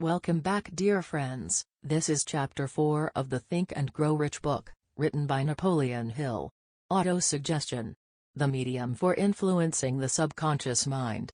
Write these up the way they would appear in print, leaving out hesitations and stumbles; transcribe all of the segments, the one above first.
Welcome back, dear friends. This is Chapter 4 of the Think and Grow Rich book, written by Napoleon Hill. Autosuggestion. The medium for influencing the subconscious mind.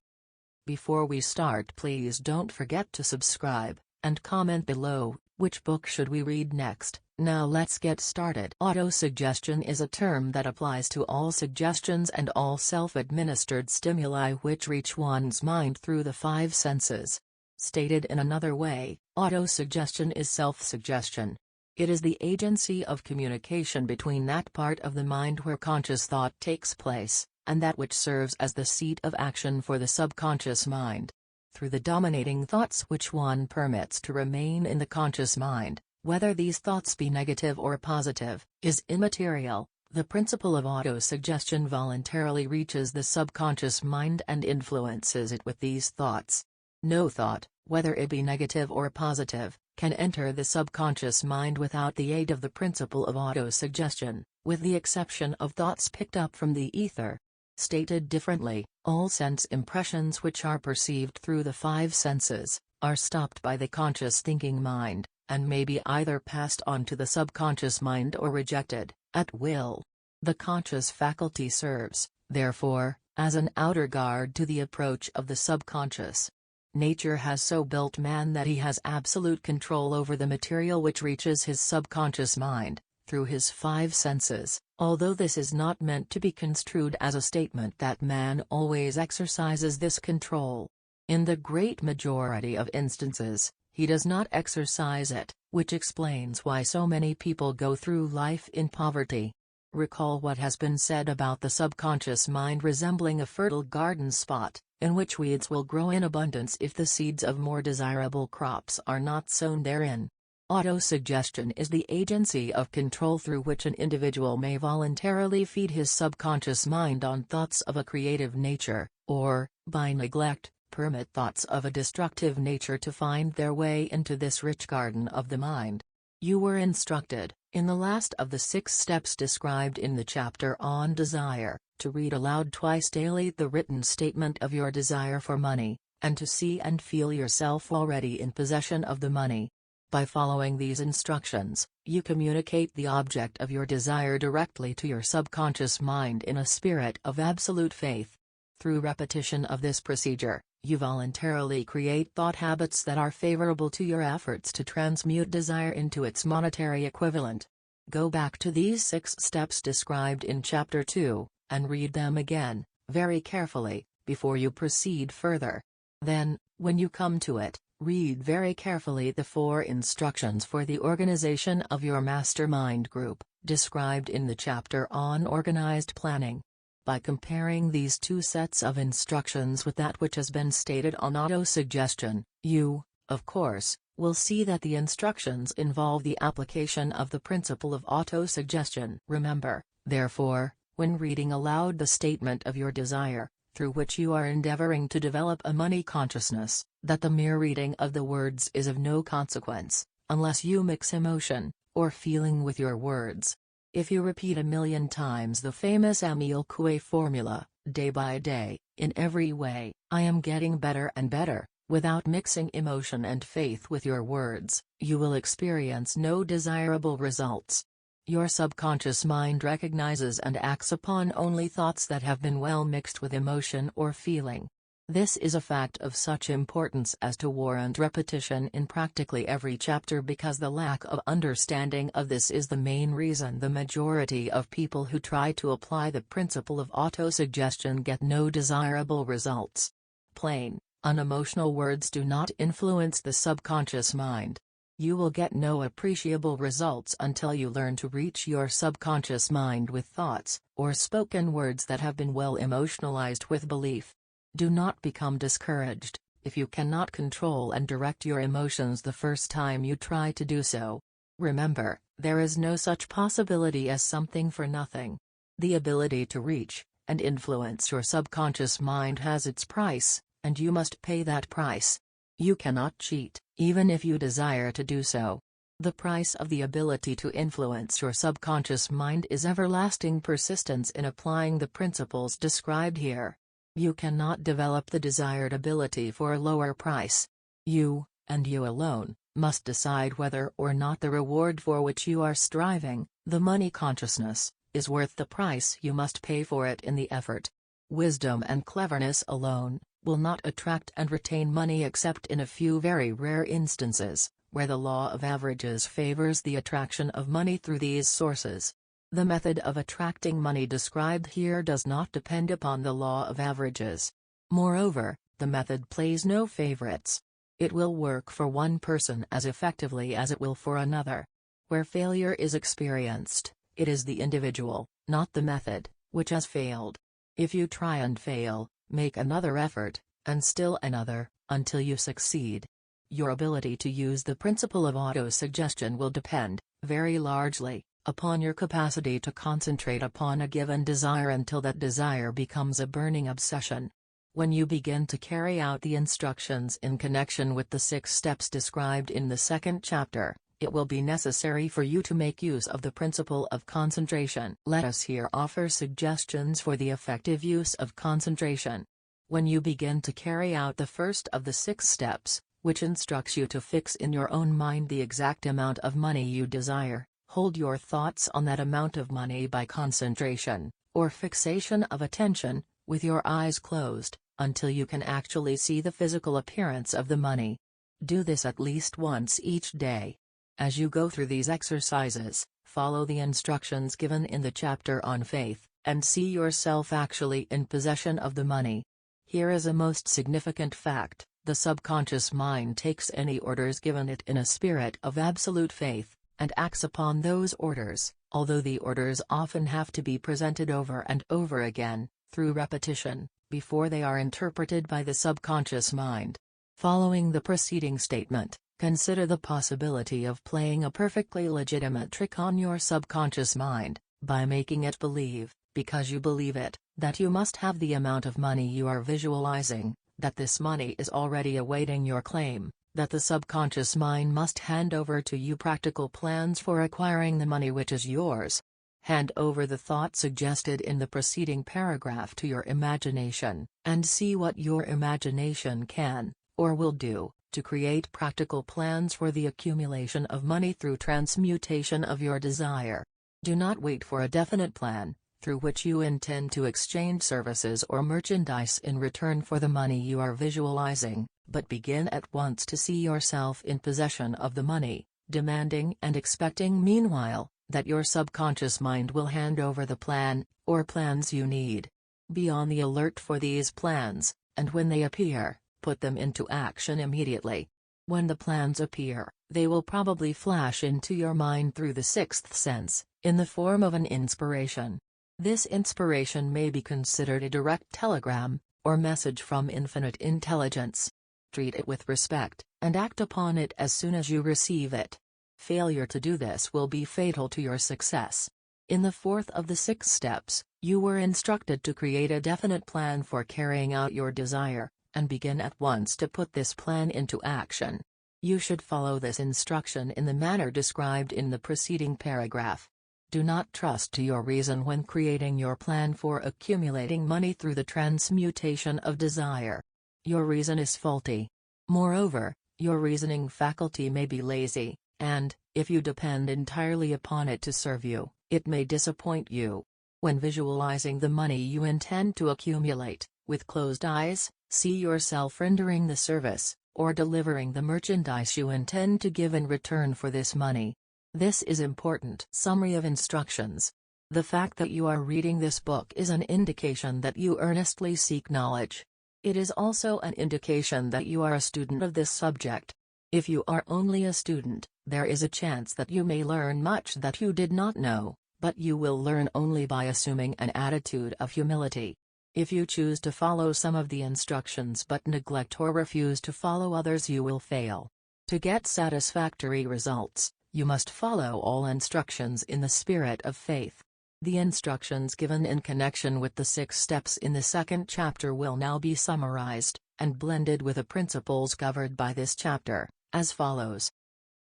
Before we start, please don't forget to subscribe, and comment below, which book should we read next. Now let's get started. Autosuggestion is a term that applies to all suggestions and all self-administered stimuli which reach one's mind through the five senses. Stated in another way, autosuggestion is self-suggestion. It is the agency of communication between that part of the mind where conscious thought takes place, and that which serves as the seat of action for the subconscious mind. Through the dominating thoughts which one permits to remain in the conscious mind, whether these thoughts be negative or positive, is immaterial. The principle of autosuggestion voluntarily reaches the subconscious mind and influences it with these thoughts. No thought, whether it be negative or positive, can enter the subconscious mind without the aid of the principle of autosuggestion, with the exception of thoughts picked up from the ether. Stated differently, all sense impressions which are perceived through the five senses, are stopped by the conscious thinking mind, and may be either passed on to the subconscious mind or rejected, at will. The conscious faculty serves, therefore, as an outer guard to the approach of the subconscious. Nature has so built man that he has absolute control over the material which reaches his subconscious mind, through his five senses, although this is not meant to be construed as a statement that man always exercises this control. In the great majority of instances, he does not exercise it, which explains why so many people go through life in poverty. Recall what has been said about the subconscious mind resembling a fertile garden spot, in which weeds will grow in abundance if the seeds of more desirable crops are not sown therein. Autosuggestion is the agency of control through which an individual may voluntarily feed his subconscious mind on thoughts of a creative nature, or, by neglect, permit thoughts of a destructive nature to find their way into this rich garden of the mind. You were instructed, in the last of the 6 steps described in the chapter on desire, to read aloud twice daily the written statement of your desire for money, and to see and feel yourself already in possession of the money. By following these instructions, you communicate the object of your desire directly to your subconscious mind in a spirit of absolute faith. Through repetition of this procedure, you voluntarily create thought habits that are favorable to your efforts to transmute desire into its monetary equivalent. Go back to these 6 steps described in Chapter 2, and read them again, very carefully, before you proceed further. Then, when you come to it, read very carefully the 4 instructions for the organization of your mastermind group, described in the chapter on organized planning. By comparing these 2 sets of instructions with that which has been stated on autosuggestion, you, of course, will see that the instructions involve the application of the principle of autosuggestion. Remember, therefore, when reading aloud the statement of your desire, through which you are endeavoring to develop a money consciousness, that the mere reading of the words is of no consequence, unless you mix emotion, or feeling with your words. If you repeat 1,000,000 times the famous Emile Coué formula, day by day, in every way, I am getting better and better, without mixing emotion and faith with your words, you will experience no desirable results. Your subconscious mind recognizes and acts upon only thoughts that have been well mixed with emotion or feeling. This is a fact of such importance as to warrant repetition in practically every chapter, because the lack of understanding of this is the main reason the majority of people who try to apply the principle of autosuggestion get no desirable results. Plain, unemotional words do not influence the subconscious mind. You will get no appreciable results until you learn to reach your subconscious mind with thoughts, or spoken words that have been well emotionalized with belief. Do not become discouraged, if you cannot control and direct your emotions the first time you try to do so. Remember, there is no such possibility as something for nothing. The ability to reach, and influence your subconscious mind has its price, and you must pay that price. You cannot cheat, even if you desire to do so. The price of the ability to influence your subconscious mind is everlasting persistence in applying the principles described here. You cannot develop the desired ability for a lower price. You, and you alone, must decide whether or not the reward for which you are striving, the money consciousness, is worth the price you must pay for it in the effort. Wisdom and cleverness alone will not attract and retain money except in a few very rare instances, where the law of averages favors the attraction of money through these sources. The method of attracting money described here does not depend upon the law of averages. Moreover, the method plays no favorites. It will work for one person as effectively as it will for another. Where failure is experienced, it is the individual, not the method, which has failed. If you try and fail, make another effort, and still another, until you succeed. Your ability to use the principle of autosuggestion will depend, very largely, upon your capacity to concentrate upon a given desire until that desire becomes a burning obsession. When you begin to carry out the instructions in connection with the 6 steps described in the 2nd chapter, it will be necessary for you to make use of the principle of concentration. Let us here offer suggestions for the effective use of concentration. When you begin to carry out the first of the 6 steps, which instructs you to fix in your own mind the exact amount of money you desire, hold your thoughts on that amount of money by concentration, or fixation of attention, with your eyes closed, until you can actually see the physical appearance of the money. Do this at least once each day. As you go through these exercises, follow the instructions given in the chapter on faith, and see yourself actually in possession of the money. Here is a most significant fact: the subconscious mind takes any orders given it in a spirit of absolute faith, and acts upon those orders, although the orders often have to be presented over and over again, through repetition, before they are interpreted by the subconscious mind. Following the preceding statement, consider the possibility of playing a perfectly legitimate trick on your subconscious mind, by making it believe, because you believe it, that you must have the amount of money you are visualizing, that this money is already awaiting your claim, that the subconscious mind must hand over to you practical plans for acquiring the money which is yours. Hand over the thought suggested in the preceding paragraph to your imagination, and see what your imagination can, or will do, to create practical plans for the accumulation of money through transmutation of your desire. Do not wait for a definite plan, through which you intend to exchange services or merchandise in return for the money you are visualizing, but begin at once to see yourself in possession of the money, demanding and expecting meanwhile, that your subconscious mind will hand over the plan, or plans you need. Be on the alert for these plans, and when they appear, put them into action immediately. When the plans appear, they will probably flash into your mind through the 6th sense, in the form of an inspiration. This inspiration may be considered a direct telegram, or message from infinite intelligence. Treat it with respect, and act upon it as soon as you receive it. Failure to do this will be fatal to your success. In the 4th of the 6 steps, you were instructed to create a definite plan for carrying out your desire, and begin at once to put this plan into action. You should follow this instruction in the manner described in the preceding paragraph. Do not trust to your reason when creating your plan for accumulating money through the transmutation of desire. Your reason is faulty. Moreover, your reasoning faculty may be lazy, and, if you depend entirely upon it to serve you, it may disappoint you. When visualizing the money you intend to accumulate, with closed eyes, see yourself rendering the service, or delivering the merchandise you intend to give in return for this money. This is important. Summary of instructions. The fact that you are reading this book is an indication that you earnestly seek knowledge. It is also an indication that you are a student of this subject. If you are only a student, there is a chance that you may learn much that you did not know, but you will learn only by assuming an attitude of humility. If you choose to follow some of the instructions but neglect or refuse to follow others, you will fail. To get satisfactory results, you must follow all instructions in the spirit of faith. The instructions given in connection with the 6 steps in the 2nd chapter will now be summarized, and blended with the principles covered by this chapter, as follows.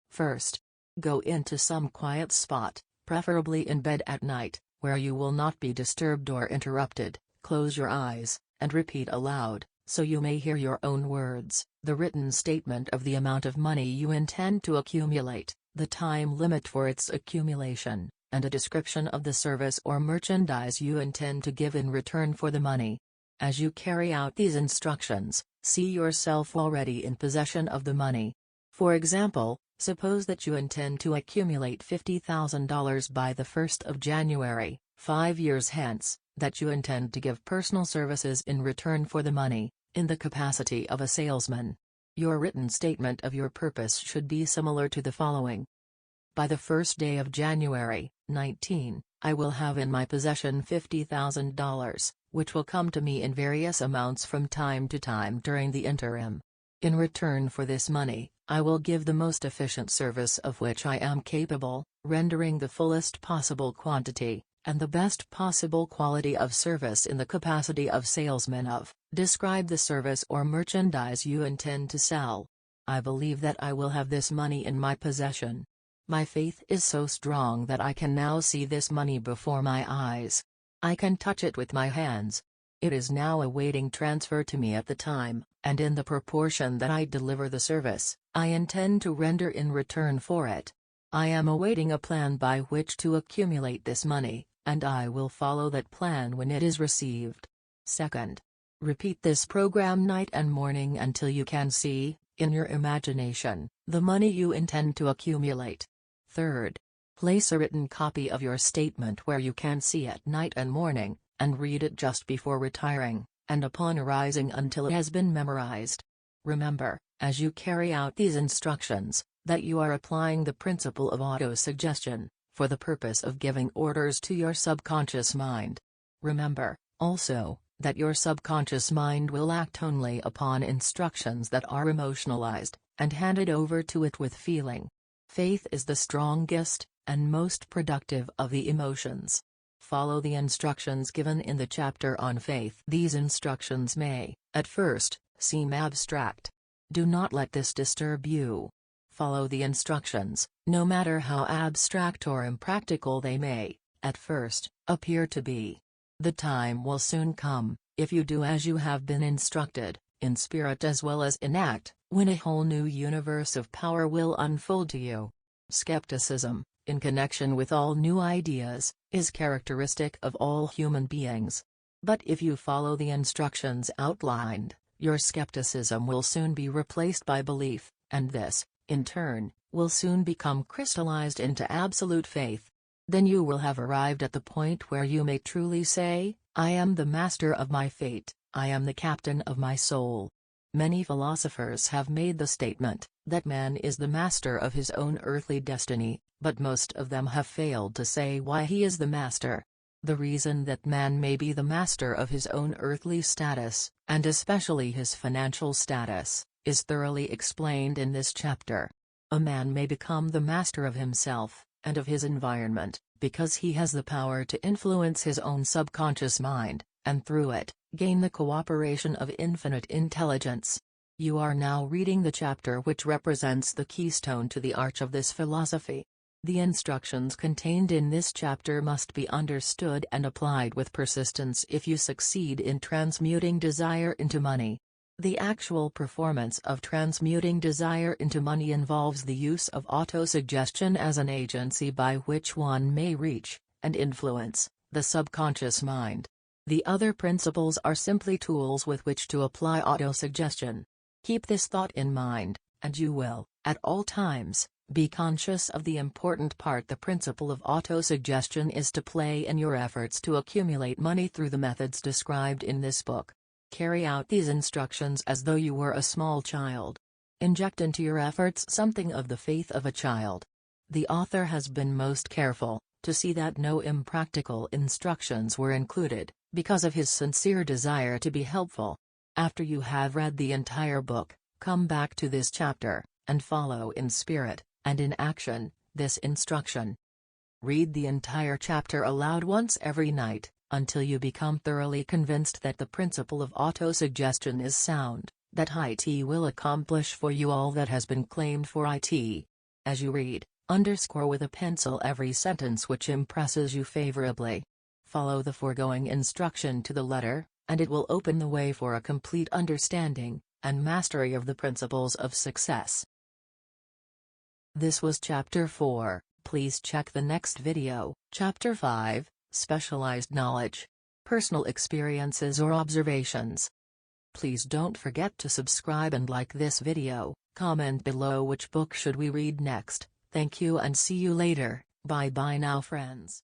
First, go into some quiet spot, preferably in bed at night, where you will not be disturbed or interrupted. Close your eyes, and repeat aloud, so you may hear your own words, the written statement of the amount of money you intend to accumulate, the time limit for its accumulation, and a description of the service or merchandise you intend to give in return for the money. As you carry out these instructions, see yourself already in possession of the money. For example, suppose that you intend to accumulate $50,000 by the 1st of January, 5 years hence, that you intend to give personal services in return for the money, in the capacity of a salesman. Your written statement of your purpose should be similar to the following. By the first day of January, 19, I will have in my possession $50,000, which will come to me in various amounts from time to time during the interim. In return for this money, I will give the most efficient service of which I am capable, rendering the fullest possible quantity, and the best possible quality of service in the capacity of salesman of. Describe the service or merchandise you intend to sell. I believe that I will have this money in my possession. My faith is so strong that I can now see this money before my eyes. I can touch it with my hands. It is now awaiting transfer to me at the time, and in the proportion that I deliver the service, I intend to render in return for it. I am awaiting a plan by which to accumulate this money, and I will follow that plan when it is received. Second, repeat this program night and morning until you can see, in your imagination, the money you intend to accumulate. Third, place a written copy of your statement where you can see it night and morning, and read it just before retiring, and upon arising until it has been memorized. Remember, as you carry out these instructions, that you are applying the principle of auto-suggestion, for the purpose of giving orders to your subconscious mind. Remember, also, that your subconscious mind will act only upon instructions that are emotionalized, and handed over to it with feeling. Faith is the strongest, and most productive of the emotions. Follow the instructions given in the chapter on faith. These instructions may, at first, seem abstract. Do not let this disturb you. Follow the instructions, no matter how abstract or impractical they may, at first, appear to be. The time will soon come, if you do as you have been instructed, in spirit as well as in act, when a whole new universe of power will unfold to you. Skepticism, in connection with all new ideas, is characteristic of all human beings. But if you follow the instructions outlined, your skepticism will soon be replaced by belief, and this, in turn, will soon become crystallized into absolute faith. Then you will have arrived at the point where you may truly say, I am the master of my fate, I am the captain of my soul. Many philosophers have made the statement, that man is the master of his own earthly destiny, but most of them have failed to say why he is the master. The reason that man may be the master of his own earthly status, and especially his financial status, is thoroughly explained in this chapter. A man may become the master of himself, and of his environment, because he has the power to influence his own subconscious mind, and through it, gain the cooperation of infinite intelligence. You are now reading the chapter which represents the keystone to the arch of this philosophy. The instructions contained in this chapter must be understood and applied with persistence if you succeed in transmuting desire into money. The actual performance of transmuting desire into money involves the use of autosuggestion as an agency by which one may reach, and influence, the subconscious mind. The other principles are simply tools with which to apply autosuggestion. Keep this thought in mind, and you will, at all times, be conscious of the important part the principle of autosuggestion is to play in your efforts to accumulate money through the methods described in this book. Carry out these instructions as though you were a small child. Inject into your efforts something of the faith of a child. The author has been most careful to see that no impractical instructions were included, because of his sincere desire to be helpful. After you have read the entire book, come back to this chapter, and follow in spirit, and in action, this instruction. Read the entire chapter aloud once every night, until you become thoroughly convinced that the principle of autosuggestion is sound, that IT will accomplish for you all that has been claimed for IT. As you read, underscore with a pencil every sentence which impresses you favorably. Follow the foregoing instruction to the letter, and it will open the way for a complete understanding and mastery of the principles of success. This was Chapter 4. Please check the next video. Chapter 5, Specialized Knowledge. Personal experiences or observations. Please don't forget to subscribe and like this video. Comment below which book should we read next. Thank you and see you later. Bye bye now friends.